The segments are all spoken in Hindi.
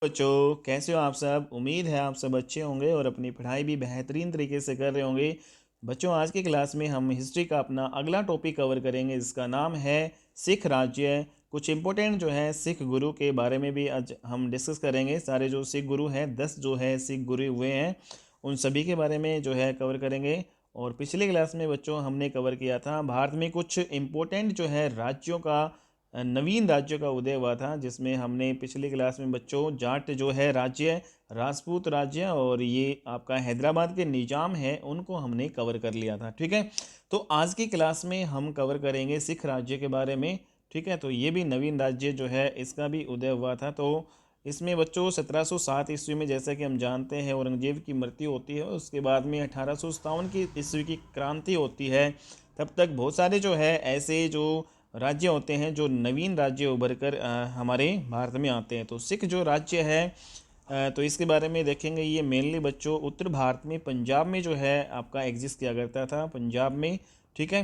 बच्चों, कैसे हो आप सब। उम्मीद है आप सब अच्छे होंगे और अपनी पढ़ाई भी बेहतरीन तरीके से कर रहे होंगे। बच्चों, आज की क्लास में हम हिस्ट्री का अपना अगला टॉपिक कवर करेंगे जिसका नाम है सिख राज्य। कुछ इंपॉर्टेंट जो है सिख गुरु के बारे में भी आज हम डिस्कस करेंगे। सारे जो सिख गुरु हैं 10 जो है सिख गुरु हुए हैं, उन सभी के बारे में जो है कवर करेंगे। और पिछले क्लास में बच्चों हमने कवर किया था भारत में कुछ इम्पोर्टेंट जो है राज्यों का, नवीन राज्यों का उदय हुआ था, जिसमें हमने पिछली क्लास में बच्चों जाट जो है राज्य, राजपूत राज्य और ये आपका हैदराबाद के निजाम है उनको हमने कवर कर लिया था। ठीक है, तो आज की क्लास में हम कवर करेंगे सिख राज्य के बारे में। ठीक है, तो ये भी नवीन राज्य जो है इसका भी उदय हुआ था। तो इसमें बच्चों 1707 ईस्वी में, जैसा कि हम जानते हैं, औरंगजेब की मृत्यु होती है। उसके बाद में 1857 की ईस्वी की क्रांति होती है। तब तक बहुत सारे जो है ऐसे जो राज्य होते हैं, जो नवीन राज्य उभर कर हमारे भारत में आते हैं। तो सिख जो राज्य है, तो इसके बारे में देखेंगे। ये मेनली बच्चों उत्तर भारत में पंजाब में जो है आपका एग्जिस्ट किया करता था, पंजाब में। ठीक है,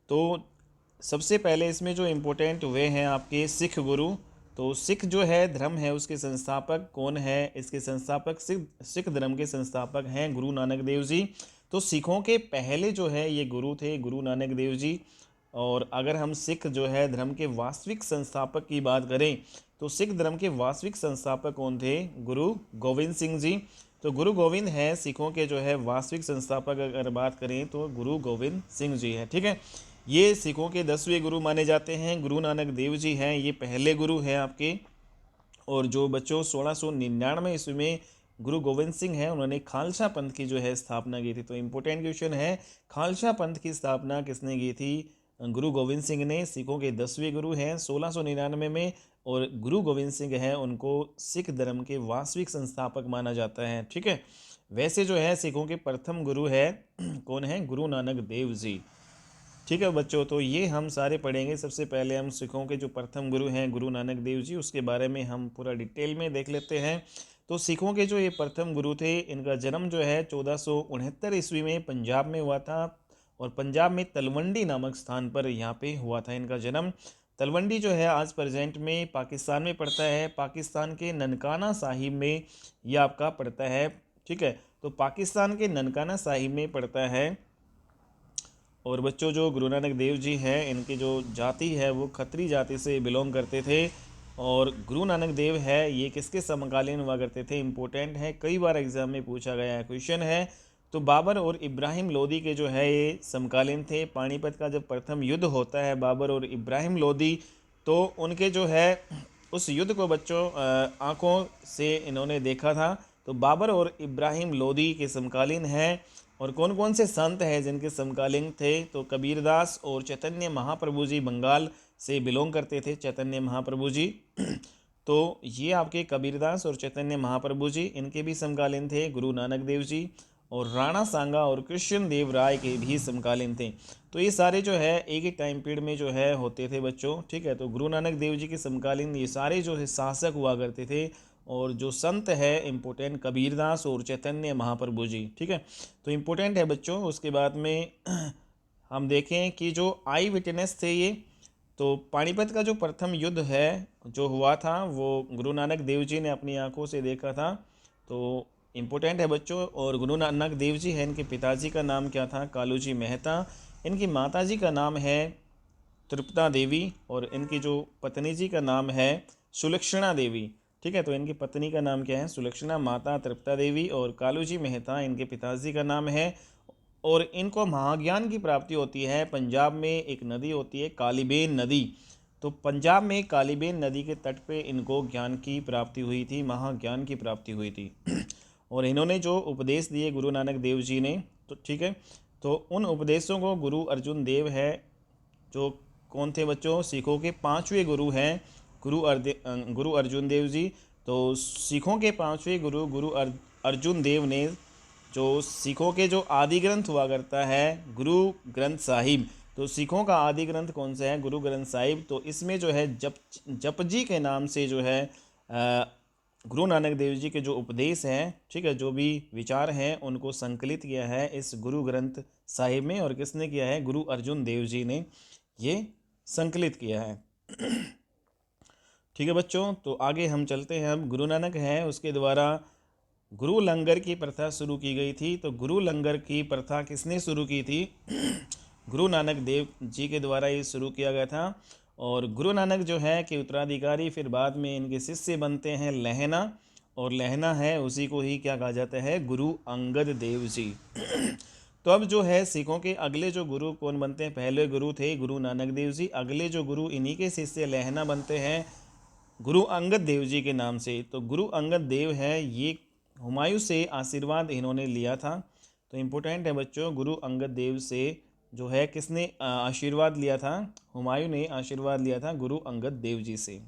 तो सबसे पहले इसमें जो इम्पोर्टेंट हुए हैं आपके सिख गुरु। तो सिख जो है धर्म है, उसके संस्थापक कौन है? इसके संस्थापक सिख सिख धर्म के संस्थापक हैं गुरु नानक देव जी। तो सिखों के पहले जो है ये गुरु थे, गुरु नानक देव जी। और अगर हम सिख जो है धर्म के वास्तविक संस्थापक की बात करें, तो सिख धर्म के वास्तविक संस्थापक कौन थे? गुरु गोविंद सिंह जी। तो गुरु गोविंद है सिखों के जो है वास्तविक संस्थापक। अगर बात करें तो गुरु गोविंद सिंह जी है। ठीक है, ये सिखों के 10वें गुरु माने जाते हैं। गुरु नानक देव जी हैं, ये पहले गुरु हैं आपके। और जो बच्चों 1699 ईस्वी में गुरु गोविंद सिंह हैं, उन्होंने खालसा पंथ की जो है स्थापना की थी। तो इम्पोर्टेंट क्वेश्चन है, खालसा पंथ की स्थापना किसने की थी? गुरु गोविंद सिंह ने। सिखों के 10वें गुरु हैं 1699 में। और गुरु गोविंद सिंह हैं, उनको सिख धर्म के वास्तविक संस्थापक माना जाता है। ठीक है, वैसे जो है सिखों के प्रथम गुरु है कौन है? गुरु नानक देव जी। ठीक है बच्चों, तो ये हम सारे पढ़ेंगे। सबसे पहले हम सिखों के जो प्रथम गुरु हैं गुरु नानक देव जी, उसके बारे में हम पूरा डिटेल में देख लेते हैं। तो सिखों के जो ये प्रथम गुरु थे, इनका जन्म जो है 1469 ईस्वी में पंजाब में हुआ था। और पंजाब में तलवंडी नामक स्थान पर यहाँ पे हुआ था इनका जन्म। तलवंडी जो है आज प्रेजेंट में पाकिस्तान में पड़ता है। पाकिस्तान के ननकाना साहिब में ये आपका पड़ता है। ठीक है, तो पाकिस्तान के ननकाना साहिब में पड़ता है। और बच्चों जो गुरु नानक देव जी हैं, इनकी जो जाति है वो खत्री जाति से बिलोंग करते थे। और गुरु नानक देव है ये किसके समकालीन हुआ करते थे? इंपॉर्टेंट है, कई बार एग्जाम में पूछा गया है क्वेश्चन है। तो बाबर और इब्राहिम लोदी के जो है ये समकालीन थे। पानीपत का जब प्रथम युद्ध होता है बाबर और इब्राहिम लोदी, तो उनके जो है उस युद्ध को बच्चों आंखों से इन्होंने देखा था। तो बाबर और इब्राहिम लोदी के समकालीन हैं। और कौन कौन से संत हैं जिनके समकालीन थे? तो कबीरदास और चैतन्य महाप्रभु जी बंगाल से बिलोंग करते थे, चैतन्य महाप्रभु जी। तो ये आपके कबीरदास और चैतन्य महाप्रभु जी, इनके भी समकालीन थे गुरु नानक देव जी। और राणा सांगा और कृष्ण देव राय के भी समकालीन थे। तो ये सारे जो है एक ही टाइम पीरियड में जो है होते थे बच्चों। ठीक है, तो गुरु नानक देव जी के समकालीन ये सारे जो है शासक हुआ करते थे। और जो संत है इम्पोर्टेंट कबीरदास और चैतन्य महाप्रभु जी। ठीक है, तो इम्पोर्टेंट है बच्चों। उसके बाद में हम देखें कि जो आई विटनेस थे ये, तो पानीपत का जो प्रथम युद्ध है जो हुआ था वो गुरु नानक देव जी ने अपनी आंखों से देखा था। तो इम्पोर्टेंट है बच्चों। और गुरु नानक देव जी हैं, इनके पिताजी का नाम क्या था? कालू जी मेहता। इनकी माताजी का नाम है तृप्ता देवी। और इनकी जो पत्नी जी का नाम है सुलक्षणा देवी। ठीक है, तो इनकी पत्नी का नाम क्या है? सुलक्षणा। माता तृप्ता देवी और कालू जी मेहता इनके पिताजी का नाम है। और इनको महाज्ञान की प्राप्ति होती है। पंजाब में एक नदी होती है कालीबेन नदी। तो पंजाब में कालीबेन नदी के तट पे इनको ज्ञान की प्राप्ति हुई थी, महाज्ञान की प्राप्ति हुई थी। और इन्होंने जो उपदेश दिए गुरु नानक देव जी ने, तो ठीक है, तो उन उपदेशों को गुरु अर्जुन देव है, जो कौन थे बच्चों? सिखों के पांचवें गुरु हैं गुरु अर्जुन देव जी। तो सिखों के पांचवें गुरु अर्जुन देव ने जो सिखों के जो आदि ग्रंथ हुआ करता है गुरु ग्रंथ साहिब। तो सिखों का आदि ग्रंथ कौन सा है? गुरु ग्रंथ साहिब। तो इसमें जो है जप जी के नाम से जो है गुरु नानक देव जी के जो उपदेश हैं, ठीक है, जो भी विचार हैं, उनको संकलित किया है इस गुरु ग्रंथ साहिब में। और किसने किया है? गुरु अर्जुन देव जी ने ये संकलित किया है। ठीक है बच्चों, तो आगे हम चलते हैं। अब गुरु नानक हैं, उसके द्वारा गुरु लंगर की प्रथा शुरू की गई थी। तो गुरु लंगर की प्रथा किसने शुरू की थी? गुरु नानक देव जी के द्वारा ये शुरू किया गया था। और गुरु नानक जो है कि उत्तराधिकारी फिर बाद में इनके शिष्य बनते हैं लहना, और लहना है उसी को ही क्या कहा जाता है? गुरु अंगद देव जी। तो अब जो है सिखों के अगले जो गुरु कौन बनते हैं? पहले गुरु थे गुरु नानक देव जी, अगले जो गुरु इन्हीं के शिष्य लहना बनते हैं गुरु अंगद देव जी के नाम से। तो गुरु अंगद देव है, ये हुमायूं से आशीर्वाद इन्होंने लिया था। तो इम्पोर्टेंट है बच्चों, गुरु अंगद देव से जो है किसने आशीर्वाद लिया था? हुमायूं ने आशीर्वाद लिया था गुरु अंगद देव जी से।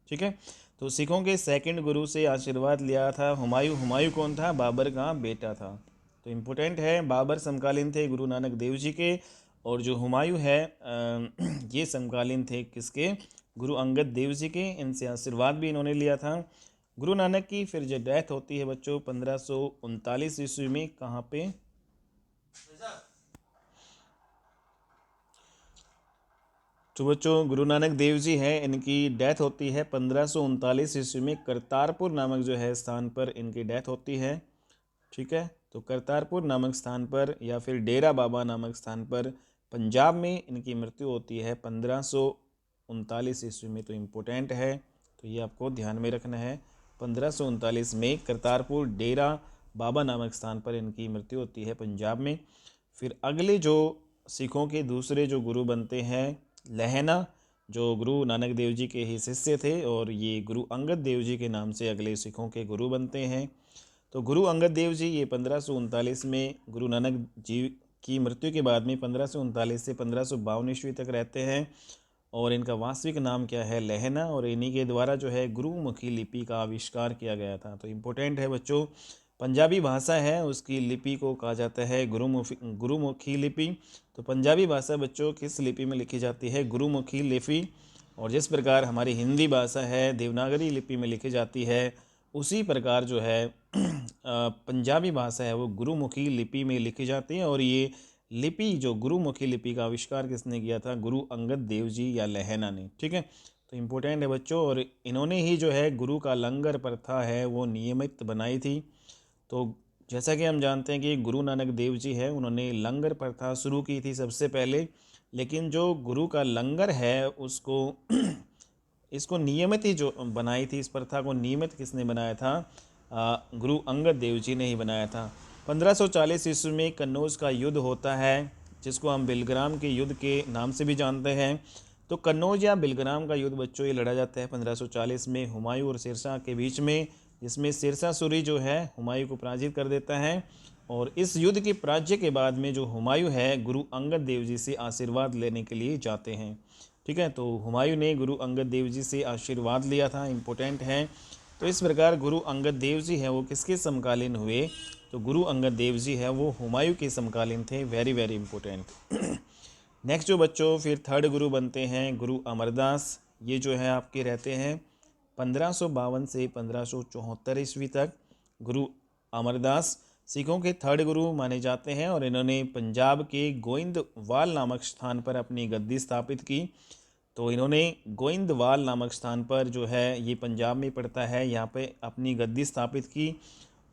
ठीक है, तो सिखों के सेकंड गुरु से आशीर्वाद लिया था हुमायूं। हुमायूं कौन था? बाबर का बेटा था। तो इम्पोर्टेंट है, बाबर समकालीन थे गुरु नानक देव जी के, और जो हुमायूं है ये समकालीन थे किसके? गुरु अंगद देव जी के। इनसे आशीर्वाद भी इन्होंने लिया था। गुरु नानक की फिर जो डेथ होती है बच्चों 1539 ईस्वी में, कहाँ पे? तो बच्चों गुरु नानक देव जी हैं, इनकी डेथ होती है 1539 ईस्वी में, करतारपुर नामक जो है स्थान पर इनकी डेथ होती है। ठीक है, तो करतारपुर नामक स्थान पर या फिर डेरा बाबा नामक स्थान पर पंजाब में इनकी मृत्यु होती है 1539 ईस्वी में। तो इम्पोर्टेंट है, तो ये आपको ध्यान में रखना है। 1539 में करतारपुर डेरा बाबा नामक स्थान पर इनकी मृत्यु होती है पंजाब में। फिर अगले जो सिखों के दूसरे जो गुरु बनते हैं लहना, जो गुरु नानक देव जी के ही शिष्य थे, और ये गुरु अंगद देव जी के नाम से अगले सिखों के गुरु बनते हैं। तो गुरु अंगद देव जी ये 1539 में गुरु नानक जी की मृत्यु के बाद में 1539 से 1552 ईस्वी तक रहते हैं, और इनका वास्तविक नाम क्या है? लहना, और इन्हीं के द्वारा जो है गुरुमुखी लिपि का आविष्कार किया गया था। तो इम्पोर्टेंट है बच्चों, पंजाबी भाषा है उसकी लिपि को कहा जाता है गुरुमुखी लिपि। तो पंजाबी भाषा बच्चों किस लिपि में लिखी जाती है? गुरुमुखी लिपि। और जिस प्रकार हमारी हिंदी भाषा है देवनागरी लिपि में लिखी जाती है, उसी प्रकार जो है पंजाबी भाषा है वो गुरुमुखी लिपि में लिखी जाती है। और ये लिपि जो गुरुमुखी लिपि का आविष्कार किसने किया था? गुरु अंगद देव जी या लहना ने। ठीक है, तो इम्पोर्टेंट है बच्चों, और इन्होंने ही जो है गुरु का लंगर प्रथा है वो नियमित बनाई थी। तो जैसा कि हम जानते हैं कि गुरु नानक देव जी है, उन्होंने लंगर प्रथा शुरू की थी सबसे पहले, लेकिन जो गुरु का लंगर है उसको इसको नियमित ही जो बनाई थी, इस प्रथा को नियमित किसने बनाया था? गुरु अंगद देव जी ने ही बनाया था। 1540 ईस्वी में कन्नौज का युद्ध होता है, जिसको हम बिलग्राम के युद्ध के नाम से भी जानते हैं। तो कन्नौज या बिलग्राम का युद्ध बच्चों ये लड़ा जाता है 1540 में हुमायूं और शेरशाह के बीच में, जिसमें शेरशाह सूरी जो है हुमायूं को पराजित कर देता है। और इस युद्ध के पराजय के बाद में जो हुमायूं है गुरु अंगद देव जी से आशीर्वाद लेने के लिए जाते हैं। ठीक है, तो हुमायूं ने गुरु अंगद देव जी से आशीर्वाद लिया था, इम्पोर्टेंट है। तो इस प्रकार गुरु अंगद देव जी हैं वो किसके समकालीन हुए? तो गुरु अंगद देव जी है वो हुमायूं के समकालीन थे। Very very important. नेक्स्ट जो बच्चों फिर थर्ड गुरु बनते हैं गुरु अमरदास। ये जो है आपके रहते हैं 1552 से 1574 ईस्वी तक। गुरु अमरदास सिखों के थर्ड गुरु माने जाते हैं, और इन्होंने पंजाब के गोइंदवाल नामक स्थान पर अपनी गद्दी स्थापित की। तो इन्होंने गोइंदवाल नामक स्थान पर जो है ये पंजाब में पड़ता है, यहाँ पे अपनी गद्दी स्थापित की।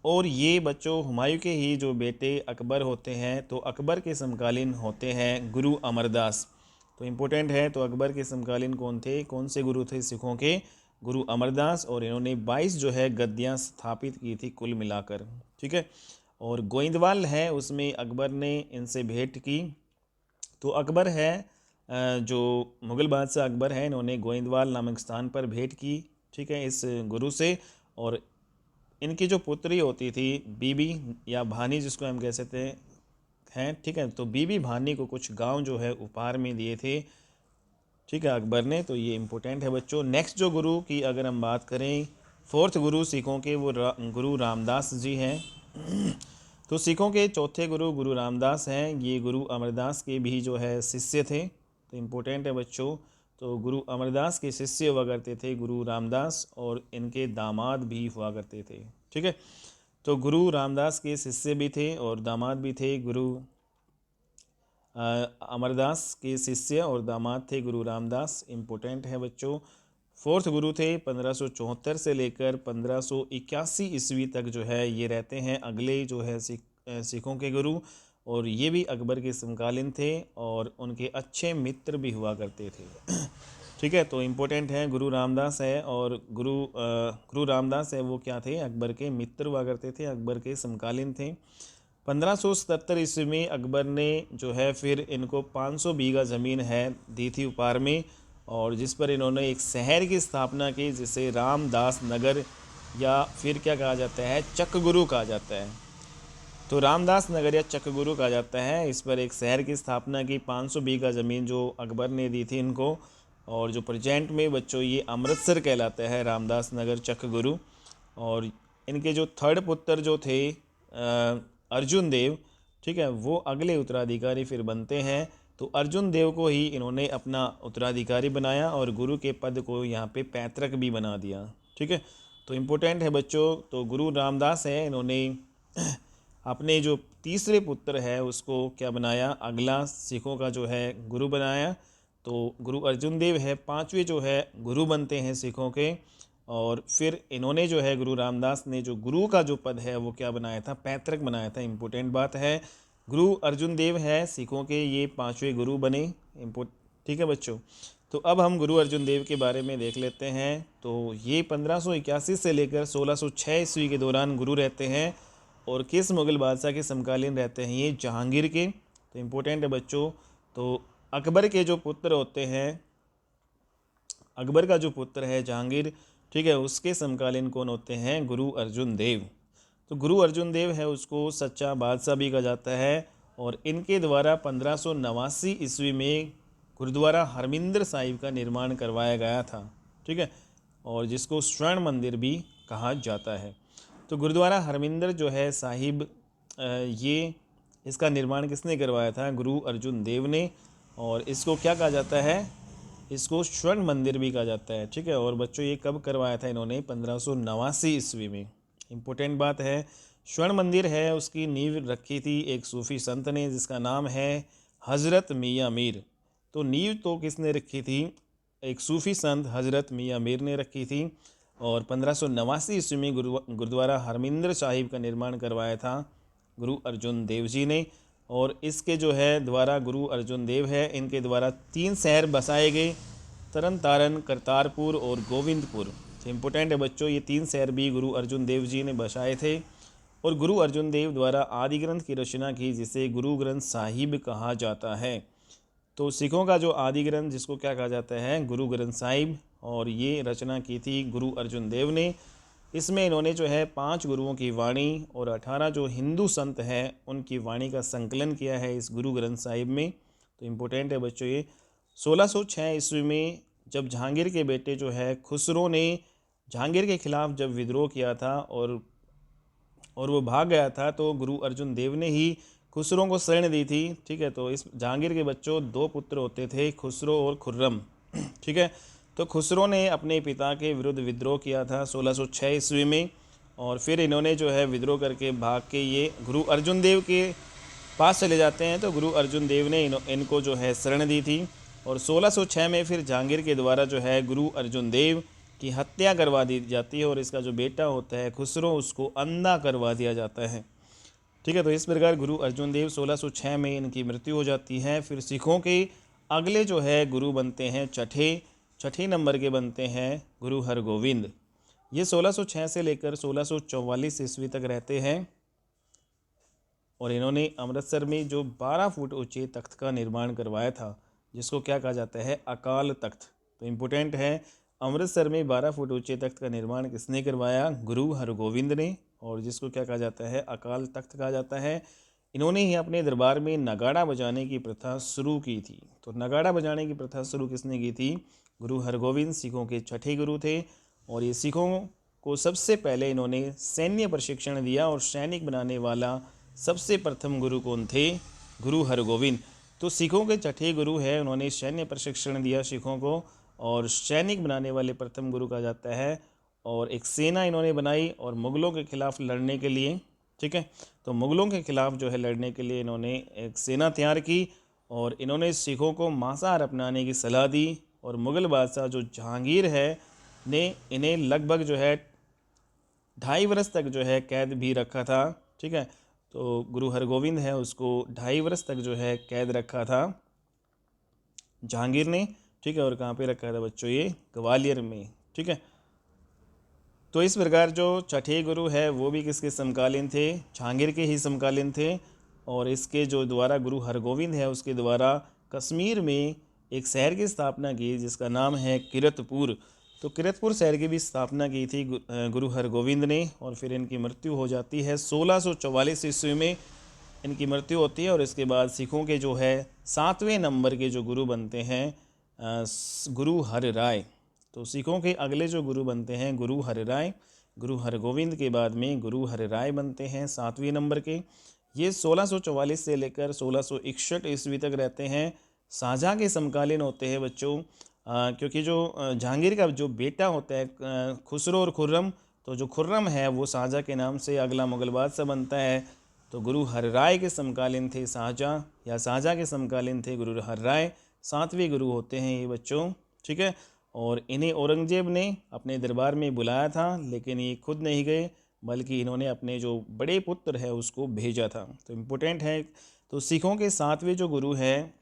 और ये बच्चों हुमायूं के ही जो बेटे अकबर होते हैं, तो अकबर के समकालीन होते हैं गुरु अमरदास। तो इम्पोर्टेंट है, तो अकबर के समकालीन कौन थे? कौन से गुरु थे सिखों के? गुरु अमरदास। और इन्होंने 22 जो है गद्दियाँ स्थापित की थी कुल मिलाकर। ठीक है, और गोइंदवाल है उसमें अकबर ने इनसे भेंट की। तो अकबर है जो मुग़ल बादशाह अकबर है, इन्होंने गोइंदवाल नामक स्थान पर भेंट की। ठीक है, इस गुरु से। और इनकी जो पुत्री होती थी बीबी या भानी जिसको हम कह सकते हैं, ठीक है, तो बीबी भानी को कुछ गांव जो है उपहार में दिए थे। ठीक है, अकबर ने। तो ये इम्पोर्टेंट है बच्चों। नेक्स्ट जो गुरु की अगर हम बात करें, फोर्थ गुरु सिखों के वो गुरु रामदास जी हैं। तो सिखों के चौथे गुरु गुरु रामदास हैं। ये गुरु अमरदास के भी जो है शिष्य थे। तो इम्पोर्टेंट है बच्चों, तो गुरु अमरदास के शिष्य हुआ करते थे गुरु रामदास, और इनके दामाद भी हुआ करते थे। ठीक है, तो गुरु रामदास के शिष्य भी थे और दामाद भी थे। गुरु अमरदास के शिष्य और दामाद थे गुरु रामदास। इम्पोर्टेंट है बच्चों। फोर्थ गुरु थे। 1574 से लेकर 1581 ईस्वी तक जो है ये रहते हैं अगले जो है सिखों के गुरु, और ये भी अकबर के समकालीन थे और उनके अच्छे मित्र भी हुआ करते थे। ठीक है, तो इम्पोर्टेंट है गुरु रामदास है, और गुरु रामदास है वो क्या थे, अकबर के मित्र हुआ करते थे, अकबर के समकालीन थे। 1577 ईस्वी में अकबर ने जो है फिर इनको 500 बीघा ज़मीन है दी थी उपहार में, और जिस पर इन्होंने एक शहर की स्थापना की जिसे रामदास नगर या फिर क्या कहा जाता है, चकगुरु कहा जाता है। तो रामदास नगर या चकगुरु कहा जाता है। इस पर एक शहर की स्थापना की, 500 बीघा ज़मीन जो अकबर ने दी थी इनको, और जो प्रेजेंट में बच्चों ये अमृतसर कहलाता है, रामदास नगर चकगुरु। और इनके जो थर्ड पुत्र जो थे अर्जुन देव, ठीक है, वो अगले उत्तराधिकारी फिर बनते हैं। तो अर्जुन देव को ही इन्होंने अपना उत्तराधिकारी बनाया और गुरु के पद को यहाँ पे पैतृक भी बना दिया। ठीक है, तो इम्पोर्टेंट है बच्चों, तो गुरु रामदास है, इन्होंने अपने जो तीसरे पुत्र है उसको क्या बनाया, अगला सिखों का जो है गुरु बनाया। तो गुरु अर्जुन देव है पांचवें जो है गुरु बनते हैं सिखों के, और फिर इन्होंने जो है गुरु रामदास ने जो गुरु का जो पद है वो क्या बनाया था, पैतृक बनाया था। इम्पोर्टेंट बात है, गुरु अर्जुन देव है सिखों के, ये पांचवें गुरु बने। ठीक है बच्चों, तो अब हम गुरु अर्जुन देव के बारे में देख लेते हैं। तो ये 1581 से लेकर 1606 ईस्वी के दौरान गुरु रहते हैं, और किस मुग़ल बादशाह के समकालीन रहते हैं, ये जहांगीर के। तो इम्पोर्टेंट है बच्चों, तो अकबर के जो पुत्र होते हैं, अकबर का जो पुत्र है जहांगीर, ठीक है, उसके समकालीन कौन होते हैं, गुरु अर्जुन देव। तो गुरु अर्जुन देव है उसको सच्चा बादशाह भी कहा जाता है, और इनके द्वारा 1589 ईस्वी में गुरुद्वारा हरमिंदर साहिब का निर्माण करवाया गया था। ठीक है, और जिसको स्वर्ण मंदिर भी कहा जाता है। तो गुरुद्वारा हरमिंदर जो है साहिब, ये इसका निर्माण किसने करवाया था, गुरु अर्जुन देव ने, और इसको क्या कहा जाता है, इसको स्वर्ण मंदिर भी कहा जाता है। ठीक है, और बच्चों ये कब करवाया था इन्होंने, 1589 ईस्वी में। इम्पोर्टेंट बात है, स्वर्ण मंदिर है उसकी नींव रखी थी एक सूफ़ी संत ने जिसका नाम है हज़रत मियाँ मीर। तो नींव तो किसने रखी थी, एक सूफ़ी संत हज़रत मियाँ मीर ने रखी थी, और 1589 ईस्वी में गुरुद्वारा हरमिंदर साहिब का निर्माण करवाया था गुरु अर्जुन देव जी ने। और इसके जो है द्वारा गुरु अर्जुन देव है, इनके द्वारा 3 शहर बसाए गए, तरन तारण, करतारपुर और गोविंदपुर। तो इम्पोर्टेंट है बच्चों, ये 3 शहर भी गुरु अर्जुन देव जी ने बसाए थे। और गुरु अर्जुन देव द्वारा आदि ग्रंथ की रचना की जिसे गुरु ग्रंथ साहिब कहा जाता है। तो सिखों का जो आदि ग्रंथ जिसको क्या कहा जाता है, गुरु ग्रंथ साहिब, और ये रचना की थी गुरु अर्जुन देव ने। इसमें इन्होंने जो है 5 गुरुओं की वाणी और 18 जो हिंदू संत हैं उनकी वाणी का संकलन किया है इस गुरु ग्रंथ साहिब में। तो इम्पोर्टेंट है बच्चों, ये 1606 ईस्वी में जब जहांगीर के बेटे जो है खुसरो ने जहांगीर के खिलाफ जब विद्रोह किया था और वो भाग गया था, तो गुरु अर्जुन देव ने ही खुसरो को शरण दी थी। ठीक है, तो इस जहांगीर के बच्चों 2 पुत्र होते थे, खुसरो और खुर्रम। ठीक है, तो खुसरो ने अपने पिता के विरुद्ध विद्रोह किया था 1606 ईस्वी में, और फिर इन्होंने जो है विद्रोह करके भाग के ये गुरु अर्जुन देव के पास चले जाते हैं। तो गुरु अर्जुन देव ने इनको जो है शरण दी थी, और 1606 में फिर जहांगीर के द्वारा जो है गुरु अर्जुन देव की हत्या करवा दी जाती है, और इसका जो बेटा होता है खुसरो उसको अंधा करवा दिया जाता है। ठीक है, तो इस प्रकार गुरु अर्जुन देव 1606 में इनकी मृत्यु हो जाती है। फिर सिखों के अगले जो है गुरु बनते हैं छठे नंबर के बनते हैं गुरु हरगोविंद। ये 1606 से लेकर 1644 ईस्वी तक रहते हैं, और इन्होंने अमृतसर में जो 12 फुट ऊंचे तख्त का निर्माण करवाया था जिसको क्या कहा जाता है, अकाल तख्त। तो इम्पोर्टेंट है, अमृतसर में 12 फुट ऊंचे तख्त का निर्माण किसने करवाया, गुरु हरगोविंद ने, और जिसको क्या कहा जाता है, अकाल तख्त कहा जाता है। इन्होंने ही अपने दरबार में नगाड़ा बजाने की प्रथा शुरू की थी। तो नगाड़ा बजाने की प्रथा शुरू किसने की थी, गुरु हरगोविंद सिखों के छठे गुरु थे, और ये सिखों को सबसे पहले इन्होंने सैन्य प्रशिक्षण दिया, और सैनिक बनाने वाला सबसे प्रथम गुरु कौन थे, गुरु हरगोविंद। तो सिखों के छठे गुरु है, उन्होंने सैन्य प्रशिक्षण दिया सिखों को, और सैनिक बनाने वाले प्रथम गुरु कहा जाता है। और एक सेना इन्होंने बनाई और मुग़लों के खिलाफ लड़ने के लिए, ठीक है, तो मुग़लों के खिलाफ जो है लड़ने के लिए इन्होंने एक सेना तैयार की, और इन्होंने सिखों को मांसाहार अपनाने की सलाह दी। और मुग़ल बादशाह जो जहांगीर है ने इन्हें लगभग जो है 2.5 वर्ष तक जो है कैद भी रखा था। ठीक है, तो गुरु हरगोविंद है उसको 2.5 वर्ष तक जो है कैद रखा था जहांगीर ने। ठीक है, और कहाँ पे रखा था बच्चों, ये ग्वालियर में। ठीक है, तो इस प्रकार जो छठे गुरु है वो भी किसके समकालीन थे, जहांगीर के ही समकालीन थे। और इसके जो द्वारा गुरु हरगोविंद है उसके द्वारा कश्मीर में एक शहर की स्थापना की जिसका नाम है किरतपुर। तो किरतपुर शहर की भी स्थापना की थी गुरु हरगोविंद ने। और फिर इनकी मृत्यु हो जाती है 1644 ईस्वी में इनकी मृत्यु होती है। और इसके बाद सिखों के जो है 7वें नंबर के जो गुरु बनते हैं गुरु हर राय। तो सिखों के अगले जो गुरु बनते हैं गुरु हर राय। गुरु हरगोविंद के बाद में गुरु हर राय बनते हैं 7वें नंबर के। ये 1644 से लेकर 1661 ईस्वी तक रहते हैं। शाहजहाँ के समकालीन होते हैं बच्चों, क्योंकि जो जहांगीर का जो बेटा होता है खुसरो और खुर्रम, तो जो खुर्रम है वो शाहजहाँ के नाम से अगला मुगल बादशाह बनता है। तो गुरु हर राय के समकालीन थे शाहजहाँ, या शाहजहाँ के समकालीन थे गुरु हर राय। 7वें गुरु होते हैं ये बच्चों। ठीक है, और इन्हें औरंगजेब ने अपने दरबार में बुलाया था, लेकिन ये खुद नहीं गए बल्कि इन्होंने अपने जो बड़े पुत्र है उसको भेजा था। तो इम्पोर्टेंट है। तो सिखों के 7वें जो गुरु हैं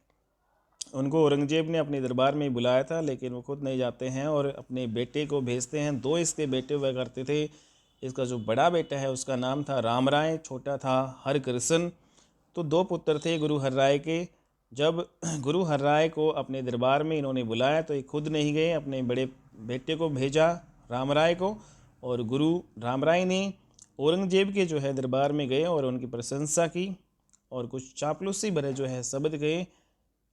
उनको औरंगजेब ने अपने दरबार में बुलाया था, लेकिन वो खुद नहीं जाते हैं और अपने बेटे को भेजते हैं। 2 इसके बेटे हुआ करते थे। इसका जो बड़ा बेटा है उसका नाम था राम राय, छोटा था हरकृष्ण। तो 2 पुत्र थे गुरु हर राय के। जब गुरु हर राय को अपने दरबार में इन्होंने बुलाया तो ये खुद नहीं गए, अपने बड़े बेटे को भेजा राम राय को। और गुरु राम राय ने औरंगजेब के जो है दरबार में गए और उनकी प्रशंसा की और कुछ चापलूसी भरे जो है शब्द गए,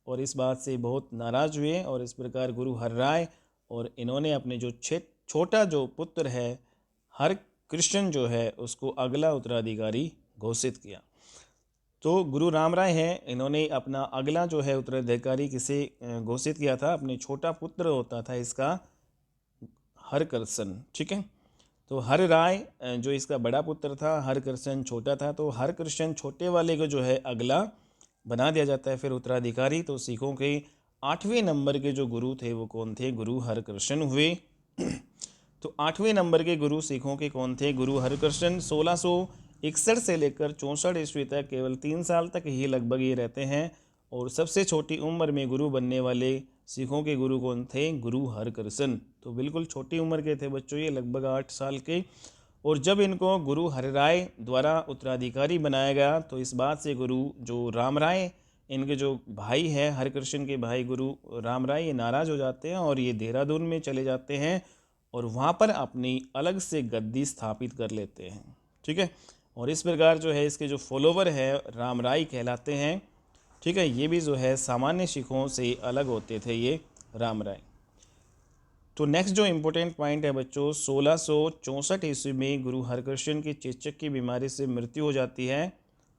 और इस बात से बहुत नाराज़ हुए। और इस प्रकार गुरु हर राय और इन्होंने अपने जो छोटा जो पुत्र है हर कृष्ण जो है उसको अगला उत्तराधिकारी घोषित किया। तो गुरु राम राय हैं, इन्होंने अपना अगला जो है उत्तराधिकारी किसे घोषित किया था, अपने छोटा पुत्र होता था इसका हरकृष्ण। ठीक है, तो हर राय जो इसका बड़ा पुत्र था, हरकृष्ण छोटा था। तो हरकृष्ण छोटे वाले को जो है अगला बना दिया जाता है फिर उत्तराधिकारी। तो सिखों के 8वें नंबर के जो गुरु थे वो कौन थे, गुरु हरकृष्ण हुए। तो 8वें नंबर के गुरु सिखों के कौन थे, गुरु हरकृष्ण। 1661 से लेकर 64 ईस्वी तक केवल 3 साल तक ही लगभग ये रहते हैं। और सबसे छोटी उम्र में गुरु बनने वाले सिखों के गुरु कौन थे, गुरु हरकृष्ण। तो बिल्कुल छोटी उम्र के थे बच्चों, ये लगभग 8 साल के। और जब इनको गुरु हर राय द्वारा उत्तराधिकारी बनाया गया तो इस बात से गुरु जो राम राय, इनके जो भाई है हरकृष्ण के भाई गुरु राम राय, ये नाराज़ हो जाते हैं और ये देहरादून में चले जाते हैं और वहाँ पर अपनी अलग से गद्दी स्थापित कर लेते हैं। ठीक है, और इस प्रकार जो है इसके जो फॉलोवर है राम राय कहलाते हैं। ठीक है, ये भी जो है सामान्य सिखों से अलग होते थे ये राम राय। तो नेक्स्ट जो इम्पोर्टेंट पॉइंट है बच्चों, 1664 ईस्वी में गुरु हरकृष्ण की चेचक की बीमारी से मृत्यु हो जाती है।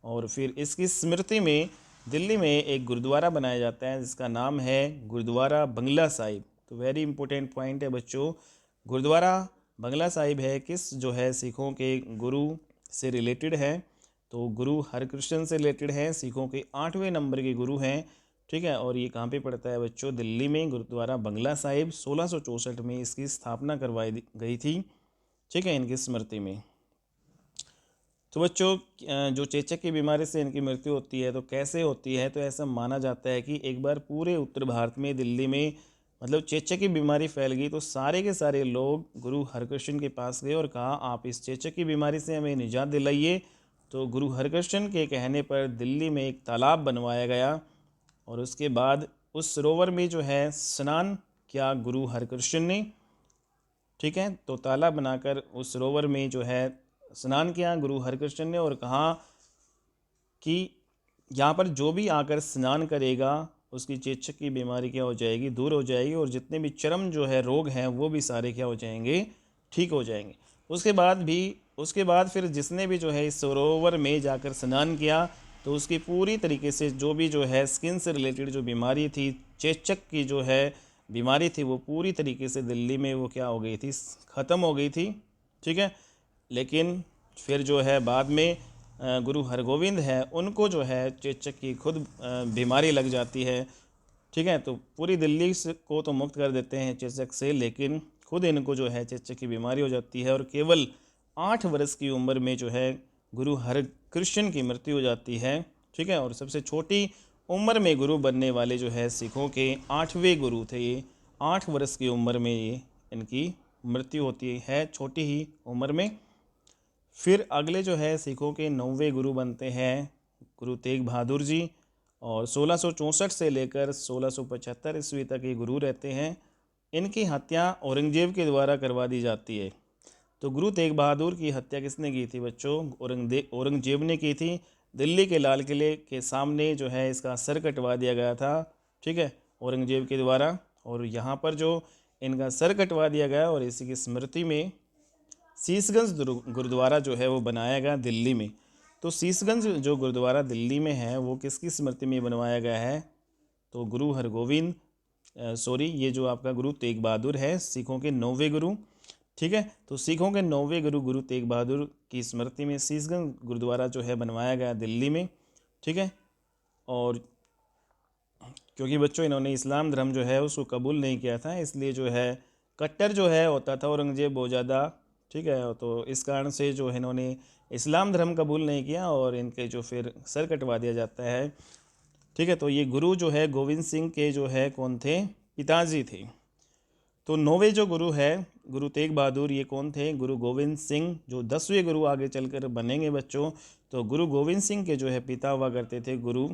और फिर इसकी स्मृति में दिल्ली में एक गुरुद्वारा बनाया जाता है जिसका नाम है गुरुद्वारा बंगला साहिब। तो वेरी इंपॉर्टेंट पॉइंट है बच्चों, गुरुद्वारा बंगला साहिब है किस जो है सिखों के गुरु से रिलेटेड है। तो गुरु हरकृष्ण से रिलेटेड है, सिखों के 8वें नंबर के गुरु हैं। ठीक है, और ये कहाँ पे पड़ता है बच्चों, दिल्ली में गुरुद्वारा बंगला साहिब। 1664 में इसकी स्थापना करवाई गई थी। ठीक है, इनकी स्मृति में। तो बच्चों जो चेचक की बीमारी से इनकी मृत्यु होती है तो कैसे होती है, तो ऐसा माना जाता है कि एक बार पूरे उत्तर भारत में दिल्ली में मतलब चेचक की बीमारी फैल गई तो सारे के सारे लोग गुरु हरकृष्ण के पास गए और कहा आप इस चेचक की बीमारी से हमें निजात दिलाइए। तो गुरु हरकृष्ण के कहने पर दिल्ली में एक तालाब बनवाया गया और उसके बाद उस सरोवर में जो है स्नान किया गुरु हरकृष्ण ने। ठीक है, तो तालाब बनाकर उस सरोवर में जो है स्नान किया गुरु हरकृष्ण ने और कहा कि यहाँ पर जो भी आकर स्नान करेगा उसकी चेचक की बीमारी क्या हो जाएगी, दूर हो जाएगी, और जितने भी चरम जो है रोग हैं वो भी सारे क्या हो जाएंगे, ठीक हो जाएंगे। उसके बाद फिर जिसने भी जो है इस सरोवर में जाकर स्नान किया तो उसकी पूरी तरीके से जो भी जो है स्किन से रिलेटेड जो बीमारी थी, चेचक की जो है बीमारी थी, वो पूरी तरीके से दिल्ली में वो क्या हो गई थी, ख़त्म हो गई थी। ठीक है, लेकिन फिर जो है बाद में गुरु हरगोविंद है उनको जो है चेचक की खुद बीमारी लग जाती है। ठीक है, तो पूरी दिल्ली को तो मुक्त कर देते हैं चेचक से, लेकिन खुद इनको जो है चेचक की बीमारी हो जाती है और केवल 8 वर्ष की उम्र में जो है गुरु हरकृष्ण की मृत्यु हो जाती है। ठीक है, और सबसे छोटी उम्र में गुरु बनने वाले जो है सिखों के 8वें गुरु थे ये। 8 वर्ष की उम्र में ये इनकी मृत्यु होती है, छोटी ही उम्र में। फिर अगले जो है सिखों के 9वें गुरु बनते हैं गुरु तेग बहादुर जी, और 1664 से लेकर 1675 ईस्वी तक ये गुरु रहते हैं। इनकी हत्या औरंगजेब के द्वारा करवा दी जाती है। तो गुरु तेग बहादुर की हत्या किसने की थी बच्चों? औरंगजेब ने की थी। दिल्ली के लाल किले के सामने जो है इसका सर कटवा दिया गया था, ठीक है, औरंगजेब के द्वारा। और यहाँ पर जो इनका सर कटवा दिया गया और इसी की स्मृति में शीशगंज गुरुद्वारा जो है वो बनाया गया दिल्ली में। तो शीशगंज जो गुरुद्वारा दिल्ली में है वो किसकी स्मृति में बनवाया गया है? तो गुरु हरगोविंद ये जो आपका गुरु तेग बहादुर है, सिखों के 9वें गुरु। ठीक है, तो सिखों के 9वें गुरु गुरु तेग बहादुर की स्मृति में शीशगंज गुरुद्वारा जो है बनवाया गया दिल्ली में। ठीक है, और क्योंकि बच्चों इन्होंने इस्लाम धर्म जो है उसको कबूल नहीं किया था, इसलिए जो है कट्टर जो है होता था औरंगजेब बहुत ज़्यादा। ठीक है, तो इस कारण से जो है इन्होंने इस्लाम धर्म कबूल नहीं किया और इनके जो फिर सर कटवा दिया जाता है। ठीक है, तो ये गुरु जो है गोविंद सिंह के जो है कौन थे? पिताजी थे। तो 9वें जो गुरु है गुरु तेग बहादुर, ये कौन थे? गुरु गोविंद सिंह, जो 10वें गुरु आगे चलकर बनेंगे बच्चों। तो गुरु गोविंद सिंह के जो है पिता हुआ करते थे गुरु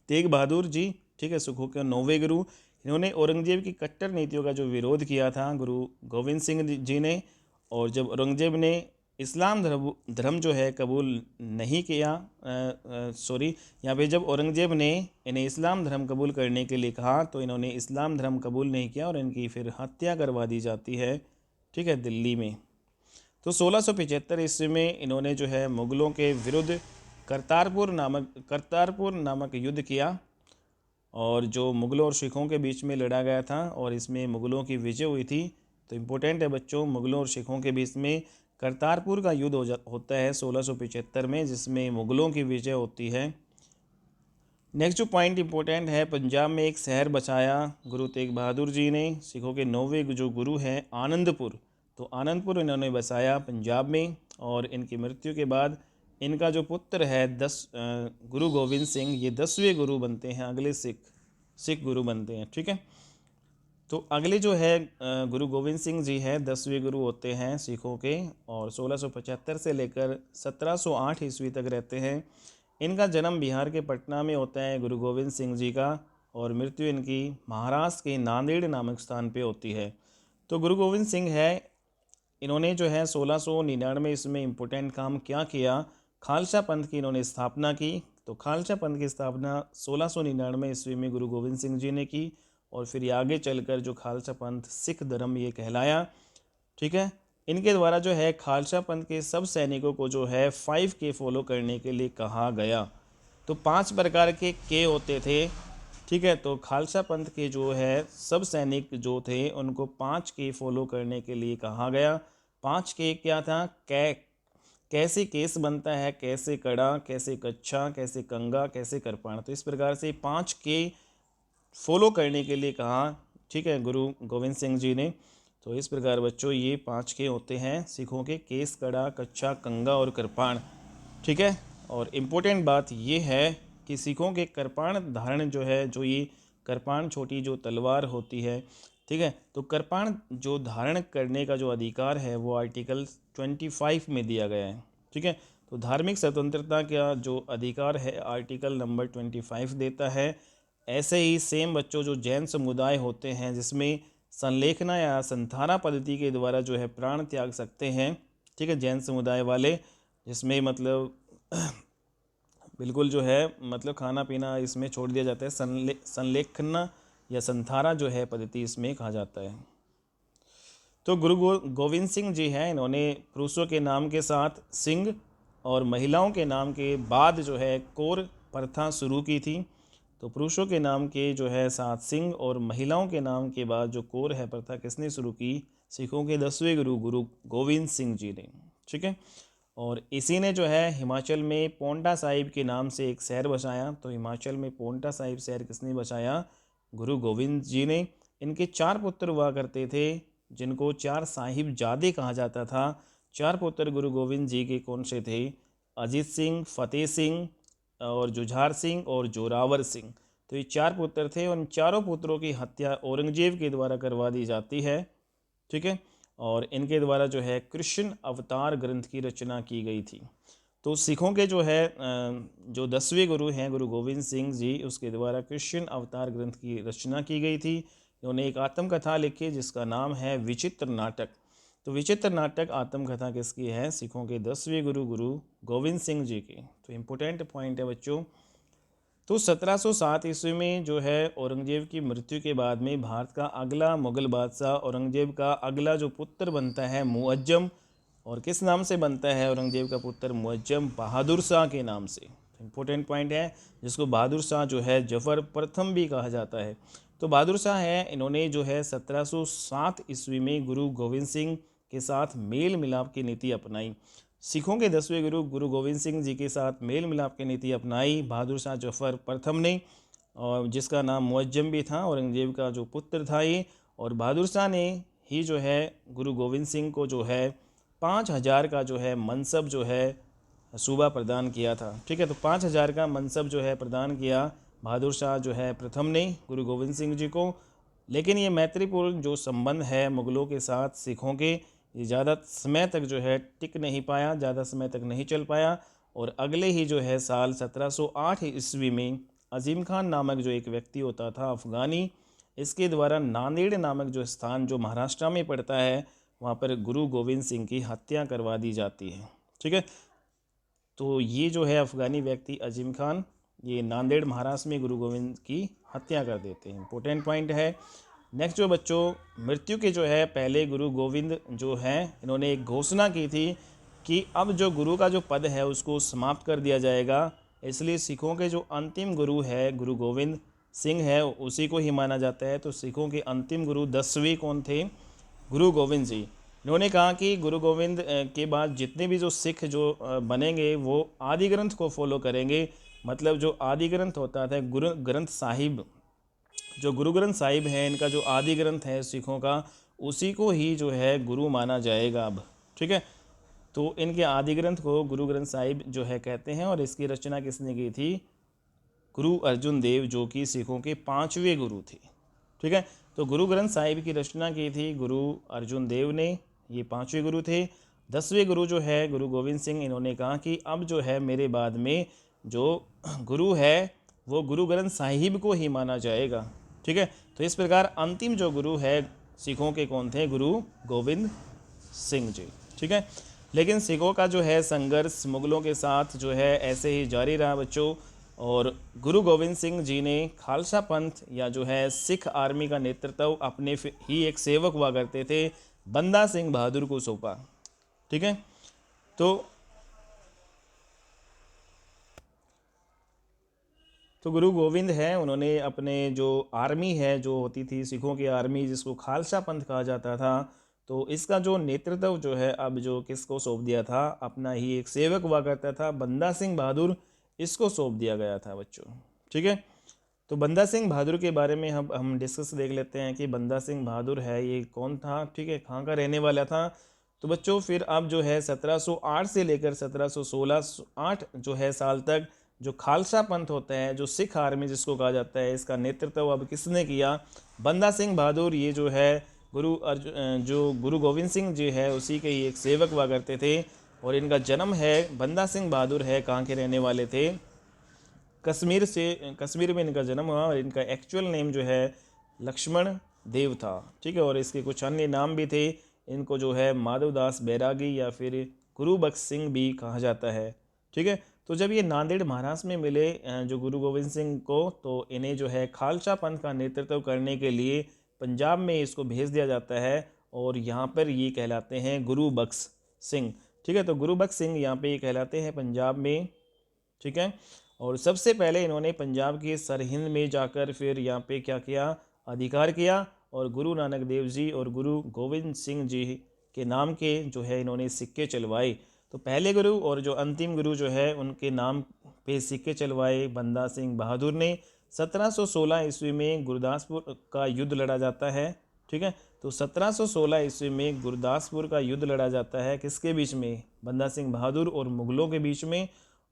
तेग बहादुर जी। ठीक है, सिखों के 9वें गुरु। इन्होंने औरंगजेब की कट्टर नीतियों का जो विरोध किया था गुरु गोविंद सिंह जी ने, और जब औरंगजेब ने इस्लाम धर्म जो है कबूल नहीं किया, यहाँ पे जब औरंगजेब ने इन्हें इस्लाम धर्म कबूल करने के लिए कहा तो इन्होंने इस्लाम धर्म कबूल नहीं किया और इनकी फिर हत्या करवा दी जाती है। ठीक है, दिल्ली में। तो 1675 ईस्वी में इन्होंने जो है मुग़लों के विरुद्ध करतारपुर नामक युद्ध किया, और जो मुग़लों और सिखों के बीच में लड़ा गया था और इसमें मुग़लों की विजय हुई थी। तो इम्पोर्टेंट है बच्चों, मुग़लों और सिखों के बीच में करतारपुर का युद्ध होता है 1675 में, जिसमें मुग़लों की विजय होती है। नेक्स्ट जो पॉइंट इंपॉर्टेंट है, पंजाब में एक शहर बसाया गुरु तेग बहादुर जी ने। सिखों के 9वें जो गुरु हैं आनंदपुर, तो आनंदपुर इन्होंने बसाया पंजाब में। और इनकी मृत्यु के बाद इनका जो पुत्र है गुरु गोविंद सिंह, ये 10वें गुरु बनते हैं, अगले सिख गुरु बनते हैं। ठीक है, तो अगले जो है गुरु गोविंद सिंह जी है 10वें गुरु होते हैं सिखों के, और 1675 से लेकर 1708 ईस्वी तक रहते हैं। इनका जन्म बिहार के पटना में होता है गुरु गोविंद सिंह जी का, और मृत्यु इनकी महाराष्ट्र के नांदेड़ नामक स्थान पे होती है। तो गुरु गोविंद सिंह है, इन्होंने जो है 1699 इसमें इम्पोर्टेंट काम क्या किया? खालसा पंथ की इन्होंने स्थापना की। तो खालसा पंथ की स्थापना 1699 ईस्वी में गुरु गोविंद सिंह जी ने की, और फिर ये आगे चलकर जो खालसा पंथ सिख धर्म ये कहलाया। ठीक है, इनके द्वारा जो है खालसा पंथ के सब सैनिकों को जो है 5K फॉलो करने के लिए कहा गया। तो 5 प्रकार के होते थे। ठीक है, तो खालसा पंथ के जो है सब सैनिक जो थे उनको 5K फॉलो करने के लिए कहा गया। 5K क्या था? कैसे केस बनता है, कैसे कड़ा, कैसे कच्छा, कैसे कंगा, कैसे करपाण। तो इस प्रकार से 5K फॉलो करने के लिए कहा। ठीक है, गुरु गोविंद सिंह जी ने। तो इस प्रकार बच्चों ये 5K होते हैं सिखों के, केस, कड़ा, कच्छा, कंगा और कृपाण। ठीक है, और इम्पोर्टेंट बात ये है कि सिखों के कृपाण धारण जो है, जो ये कृपाण छोटी जो तलवार होती है, ठीक है, तो कृपाण जो धारण करने का जो अधिकार है वो आर्टिकल 25 में दिया गया है। ठीक है, तो धार्मिक स्वतंत्रता का जो अधिकार है आर्टिकल नंबर 25 देता है। ऐसे ही सेम बच्चों जो जैन समुदाय होते हैं जिसमें संलेखना या संधारा पद्धति के द्वारा जो है प्राण त्याग सकते हैं। ठीक है, जैन समुदाय वाले, जिसमें मतलब बिल्कुल जो है मतलब खाना पीना इसमें छोड़ दिया जाता है। संलेखना या संधारा जो है पद्धति इसमें कहा जाता है। तो गुरु गोविंद सिंह जी हैं, इन्होंने पुरुषों के नाम के साथ सिंह और महिलाओं के नाम के बाद जो है कौर प्रथा शुरू की थी। तो पुरुषों के नाम के जो है साथ सिंह और महिलाओं के नाम के बाद जो कौर है प्रथा किसने शुरू की? सिखों के 10वें गुरु गुरु गोविंद सिंह जी ने। ठीक है, और इसी ने जो है हिमाचल में पोंटा साहिब के नाम से एक शहर बसाया। तो हिमाचल में पोंटा साहिब शहर किसने बसाया? गुरु गोविंद जी ने। इनके 4 पुत्र हुआ करते थे, जिनको चार साहिबजादे कहा जाता था, चार पुत्र गुरु गोविंद जी के कौन से थे? अजीत सिंह, फतेह सिंह और जुझार सिंह और जोरावर सिंह। तो ये चार पुत्र थे और इन चारों पुत्रों की हत्या औरंगजेब के द्वारा करवा दी जाती है। ठीक है, और इनके द्वारा जो है कृष्ण अवतार ग्रंथ की रचना की गई थी। तो सिखों के जो है जो 10वें गुरु हैं गुरु गोविंद सिंह जी, उसके द्वारा कृष्ण अवतार ग्रंथ की रचना की गई थी। इन्होंने एक आत्मकथा लिखी जिसका नाम है विचित्र नाटक। तो विचित्र नाटक आत्मकथा किसकी है? सिखों के 10वें गुरु गुरु गोविंद सिंह जी की। तो इम्पोर्टेंट पॉइंट है बच्चों। तो 1707 ईस्वी में जो है औरंगजेब की मृत्यु के बाद में भारत का अगला मुगल बादशाह औरंगजेब का अगला जो पुत्र बनता है मुअज्जम, और किस नाम से बनता है औरंगजेब का पुत्र मुअज्जम? बहादुर शाह के नाम से। इम्पोर्टेंट पॉइंट है, जिसको बहादुर शाह जो है जफर प्रथम भी कहा जाता है। तो बहादुर शाह है, इन्होंने जो है 1707 ईस्वी में गुरु गोविंद सिंह के साथ मेल मिलाप की नीति अपनाई। सिखों के 10वें गुरु गुरु गोविंद सिंह जी के साथ मेल मिलाप की नीति अपनाई बहादुर शाह जफर प्रथम ने, और जिसका नाम मुअज्जम भी था, औरंगजेब का जो पुत्र था ये। और बहादुर शाह ने ही जो है गुरु गोविंद सिंह को जो है 5000 का जो है मनसब जो है सूबा प्रदान किया था। ठीक है, तो 5000 का मनसब जो है प्रदान किया बहादुर शाह जो है प्रथम ने गुरु गोविंद सिंह जी को। लेकिन ये मैत्रीपूर्ण जो संबंध है मुग़लों के साथ सिखों के, ये ज़्यादा समय तक जो है टिक नहीं पाया, ज़्यादा समय तक नहीं चल पाया। और अगले ही जो है साल 1708 ईस्वी में अजीम खान नामक जो एक व्यक्ति होता था अफ़गानी, इसके द्वारा नांदेड़ नामक जो स्थान जो महाराष्ट्र में पड़ता है, वहाँ पर गुरु गोविंद सिंह की हत्या करवा दी जाती है। ठीक है, तो ये जो है अफ़गानी व्यक्ति अजीम खान, ये नांदेड़ महाराष्ट्र में गुरु गोविंद की हत्या कर देते हैं। इंपॉर्टेंट पॉइंट है। नेक्स्ट जो बच्चों, मृत्यु के जो है पहले गुरु गोविंद जो हैं, इन्होंने एक घोषणा की थी कि अब जो गुरु का जो पद है उसको समाप्त कर दिया जाएगा। इसलिए सिखों के जो अंतिम गुरु है गुरु गोविंद सिंह है, उसी को ही माना जाता है। तो सिखों के अंतिम गुरु 10वें कौन थे? गुरु गोविंद जी। इन्होंने कहा कि गुरु गोविंद के बाद जितने भी जो सिख जो बनेंगे वो आदि ग्रंथ को फॉलो करेंगे। मतलब जो आदि ग्रंथ होता था गुरु ग्रंथ साहिब, जो गुरु ग्रंथ साहिब है, इनका जो आदि ग्रंथ है सिखों का, उसी को ही जो है गुरु माना जाएगा अब। ठीक है, तो इनके आदि ग्रंथ को गुरु ग्रंथ साहिब जो है कहते हैं। और इसकी रचना किसने की थी? गुरु अर्जुन देव, जो कि सिखों के 5वें गुरु थे। ठीक है, तो गुरु ग्रंथ साहिब की रचना की थी गुरु अर्जुन देव ने, ये 5वें गुरु थे। 10वें गुरु जो है गुरु गोविंद सिंह, इन्होंने कहा कि अब जो है मेरे बाद में जो गुरु है वो गुरु ग्रंथ साहिब को ही माना जाएगा। ठीक है, तो इस प्रकार अंतिम जो गुरु है सिखों के कौन थे? गुरु गोविंद सिंह जी। ठीक है, लेकिन सिखों का जो है संघर्ष मुग़लों के साथ जो है ऐसे ही जारी रहा बच्चों। और गुरु गोविंद सिंह जी ने खालसा पंथ या जो है सिख आर्मी का नेतृत्व अपने ही एक सेवक हुआ करते थे बंदा सिंह बहादुर को सौंपा। ठीक है, तो गुरु गोविंद है, उन्होंने अपने जो आर्मी है जो होती थी सिखों की आर्मी, जिसको खालसा पंथ कहा जाता था, तो इसका जो नेतृत्व जो है अब जो किसको सौंप दिया था? अपना ही एक सेवक हुआ करता था बंदा सिंह बहादुर, इसको सौंप दिया गया था बच्चों। ठीक है, तो बंदा सिंह बहादुर के बारे में हम डिस्कस देख लेते हैं कि बंदा सिंह बहादुर है ये कौन था। ठीक है, कहाँ का रहने वाला था? तो बच्चों फिर अब जो है 1708 से लेकर 1716 जो है साल तक जो खालसा पंथ होता है, जो सिख आर्मी जिसको कहा जाता है, इसका नेतृत्व अब किसने किया? बंदा सिंह बहादुर। ये जो है जो गुरु गोविंद सिंह जी है उसी के ही एक सेवक हुआ करते थे। और इनका जन्म है, बंदा सिंह बहादुर है कहाँ के रहने वाले थे? कश्मीर में इनका जन्म हुआ। और इनका एक्चुअल नेम जो है लक्ष्मण देव था। ठीक है, और इसके कुछ अन्य नाम भी थे। इनको जो है माधवदास बैरागी या फिर गुरु बख्श सिंह भी कहा जाता है। ठीक है, तो जब ये नांदेड़ महाराष्ट्र में मिले जो गुरु गोविंद सिंह को, तो इन्हें जो है खालसा पंथ का नेतृत्व करने के लिए पंजाब में इसको भेज दिया जाता है। और यहाँ पर ये कहलाते हैं गुरु बख्श सिंह। ठीक है, तो गुरु बख्श सिंह यहाँ पे ये कहलाते हैं पंजाब में। ठीक है, और सबसे पहले इन्होंने पंजाब के सरहिंद में जाकर फिर यहाँ पे क्या किया? अधिकार किया। और गुरु नानक देव जी और गुरु गोविंद सिंह जी के नाम के जो है इन्होंने सिक्के चलवाए। तो पहले गुरु और जो अंतिम गुरु जो है उनके नाम पे सिक्के चलवाए बंदा सिंह बहादुर ने। 1716 ईस्वी में गुरदासपुर का युद्ध लड़ा जाता है। ठीक है। तो 1716 ईस्वी में गुरदासपुर का युद्ध लड़ा जाता है, किसके बीच में, बंदा सिंह बहादुर और मुगलों के बीच में।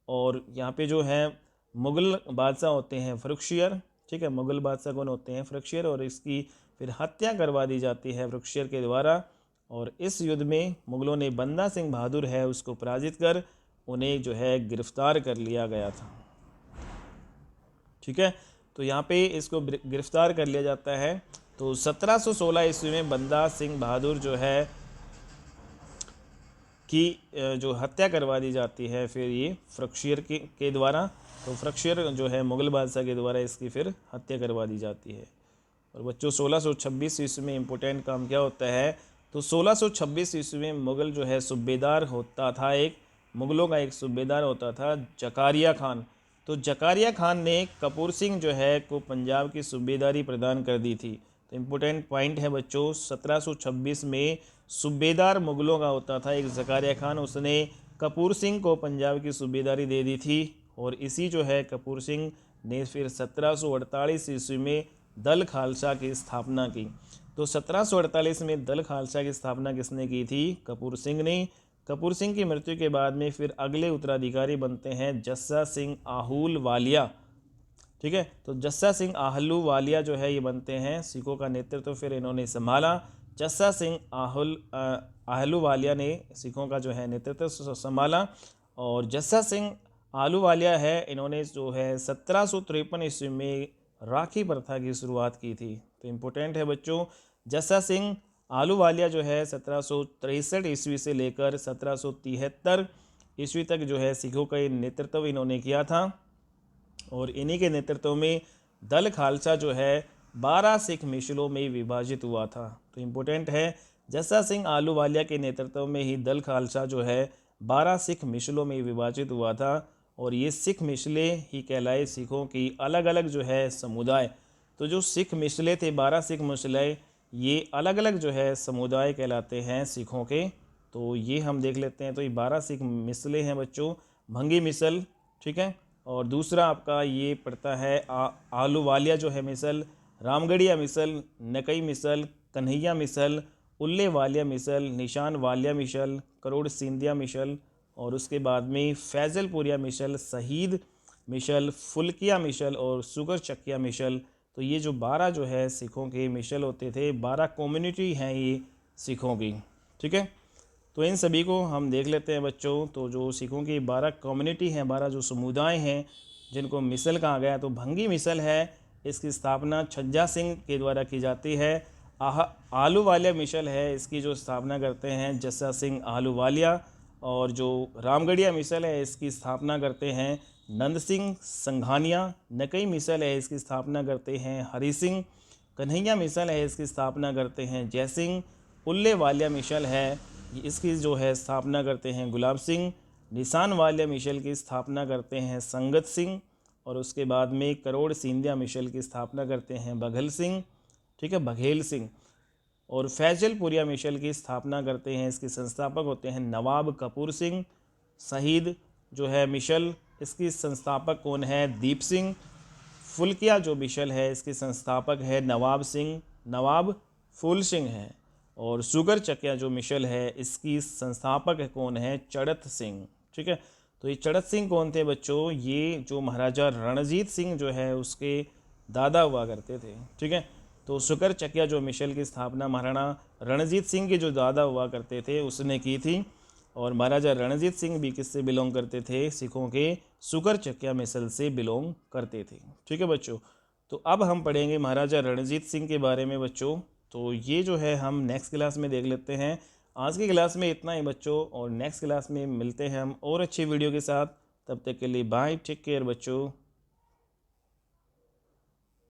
और यहाँ पे जो है मुगल बादशाह होते हैं फ़रुखशियर, ठीक है, मुगल बादशाह कौन होते हैं, फ़रुखशियर, और इसकी फिर हत्या करवा दी जाती है फ़रुखशियर के द्वारा। और इस युद्ध में मुगलों ने बंदा सिंह बहादुर है उसको पराजित कर उन्हें जो है गिरफ्तार कर लिया गया था, ठीक है। तो यहाँ पे इसको गिरफ्तार कर लिया जाता है। तो 1716 ईस्वी में बंदा सिंह बहादुर जो है की जो हत्या करवा दी जाती है फिर ये फ़रुखशियर के द्वारा। तो फ़रुखशियर जो है मुग़ल बादशाह के द्वारा इसकी फिर हत्या करवा दी जाती है। और बच्चों 1626 ईस्वी में इम्पोर्टेंट काम क्या होता है, तो 1626 ईस्वी में मुग़ल जो है सूबेदार होता था, एक मुग़लों का एक सूबेदार होता था ज़कारिया खान। तो ज़कारिया खान ने कपूर सिंह जो है को पंजाब की सूबेदारी प्रदान कर दी थी। तो इम्पोर्टेंट पॉइंट है बच्चों, 1726 में सूबेदार मुग़लों का होता था एक ज़कारिया खान, उसने कपूर सिंह को पंजाब की सूबेदारी दे दी थी। और इसी जो है कपूर सिंह ने फिर 1748 ईस्वी में दल खालसा की स्थापना की। तो 1748 में दल खालसा की स्थापना किसने की थी, कपूर सिंह ने। कपूर सिंह की मृत्यु के बाद में फिर अगले उत्तराधिकारी बनते हैं जस्सा सिंह आहलूवालिया, ठीक है। तो जस्सा सिंह आहलूवालिया जो है ये बनते हैं, सिखों का नेतृत्व फिर इन्होंने संभाला। जस्सा सिंह आहलूवालिया ने सिखों का जो है नेतृत्व संभाला। और जस्सा सिंह आहलूवालिया है, इन्होंने जो है 1753 ईस्वी में राखी प्रथा की शुरुआत की थी। तो इम्पोर्टेंट है बच्चों, जस्सा सिंह आहलूवालिया जो है 1763 ईस्वी से लेकर 1773 ईस्वी तक जो है सिखों का नेतृत्व इन्होंने किया था। और इन्हीं के नेतृत्व में दल खालसा जो है 12 सिख मिसलों में विभाजित हुआ था। तो इम्पोर्टेंट है, जस्सा सिंह आहलूवालिया के नेतृत्व में ही दल खालसा जो है 12 सिख मिसलों में विभाजित हुआ था। और ये सिख मिसले ही कहलाए सिखों की अलग अलग जो है समुदाय। तो जो सिख मिसले थे 12 सिख मिसले, ये अलग अलग जो है समुदाय कहलाते हैं सिखों के। तो ये हम देख लेते हैं। तो ये 12 सिख मिसले हैं बच्चों, भंगी मिसल, ठीक है। और दूसरा आपका ये पड़ता है आहलूवालिया जो है मिसल, रामगढ़िया मिसल, नकई मिसल, कन्हैया मिसल, उल्ले वालिया मिसल, निशान वालिया मिसल, करोड़ सिंधिया मिसल, और उसके बाद में फैजलपुरिया मिसल, शहीद मिसल, फुल्किया मिसल और सुगर चकिया मिसल। तो ये जो 12 जो है सिखों के मिसल होते थे, 12 कम्युनिटी हैं ये सिखों की, ठीक है। तो इन सभी को हम देख लेते हैं बच्चों। तो जो सिखों की 12 कम्युनिटी हैं, 12 जो समुदाय हैं जिनको मिसल कहा गया, तो भंगी मिसल है, इसकी स्थापना छज्जा सिंह के द्वारा की जाती है। आहलूवालिया मिसल है, इसकी जो स्थापना करते हैं जस्सा सिंह आहलूवालिया। और जो रामगढ़िया मिसल है इसकी स्थापना करते हैं नंद सिंह संघानिया। नकई मिसल है, इसकी स्थापना करते हैं हरि सिंह। कन्हैया मिसल है, इसकी स्थापना करते हैं जय सिंह। उल्ले वालिया मिसल है, इसकी जो है स्थापना करते हैं गुलाब सिंह। निशान वालिया मिसल की स्थापना करते हैं संगत सिंह। और उसके बाद में करोड़ सिंधिया मिसल की स्थापना करते हैं बघेल सिंह, ठीक है, बघेल सिंह। और फैजलपुरिया मिसल की स्थापना करते हैं, इसके संस्थापक होते हैं नवाब कपूर सिंह। शहीद जो है मिसल, इसकी संस्थापक कौन है, दीप सिंह। फुल्किया जो मिसल है इसके संस्थापक है नवाब फूल सिंह है। और सुगर चकिया जो मिसल है इसकी संस्थापक कौन है, चड़त सिंह, ठीक है। तो ये चड़त सिंह कौन थे बच्चों, ये जो महाराजा रणजीत सिंह जो है उसके दादा हुआ करते थे, ठीक है। तो सुगर चकिया जो मिसल की स्थापना महाराणा रणजीत सिंह के जो दादा हुआ करते थे उसने की थी। और महाराजा रणजीत सिंह भी किससे बिलोंग करते थे, सिखों के सुगर चकिया मिसल से बिलोंग करते थे, ठीक है बच्चों। तो अब हम पढ़ेंगे महाराजा रणजीत सिंह के बारे में बच्चों। तो ये जो है हम नेक्स्ट क्लास में देख लेते हैं। आज की क्लास में इतना ही बच्चों, और नेक्स्ट क्लास में मिलते हैं हम और अच्छी वीडियो के साथ। तब तक के लिए बाय, टेक केयर बच्चों।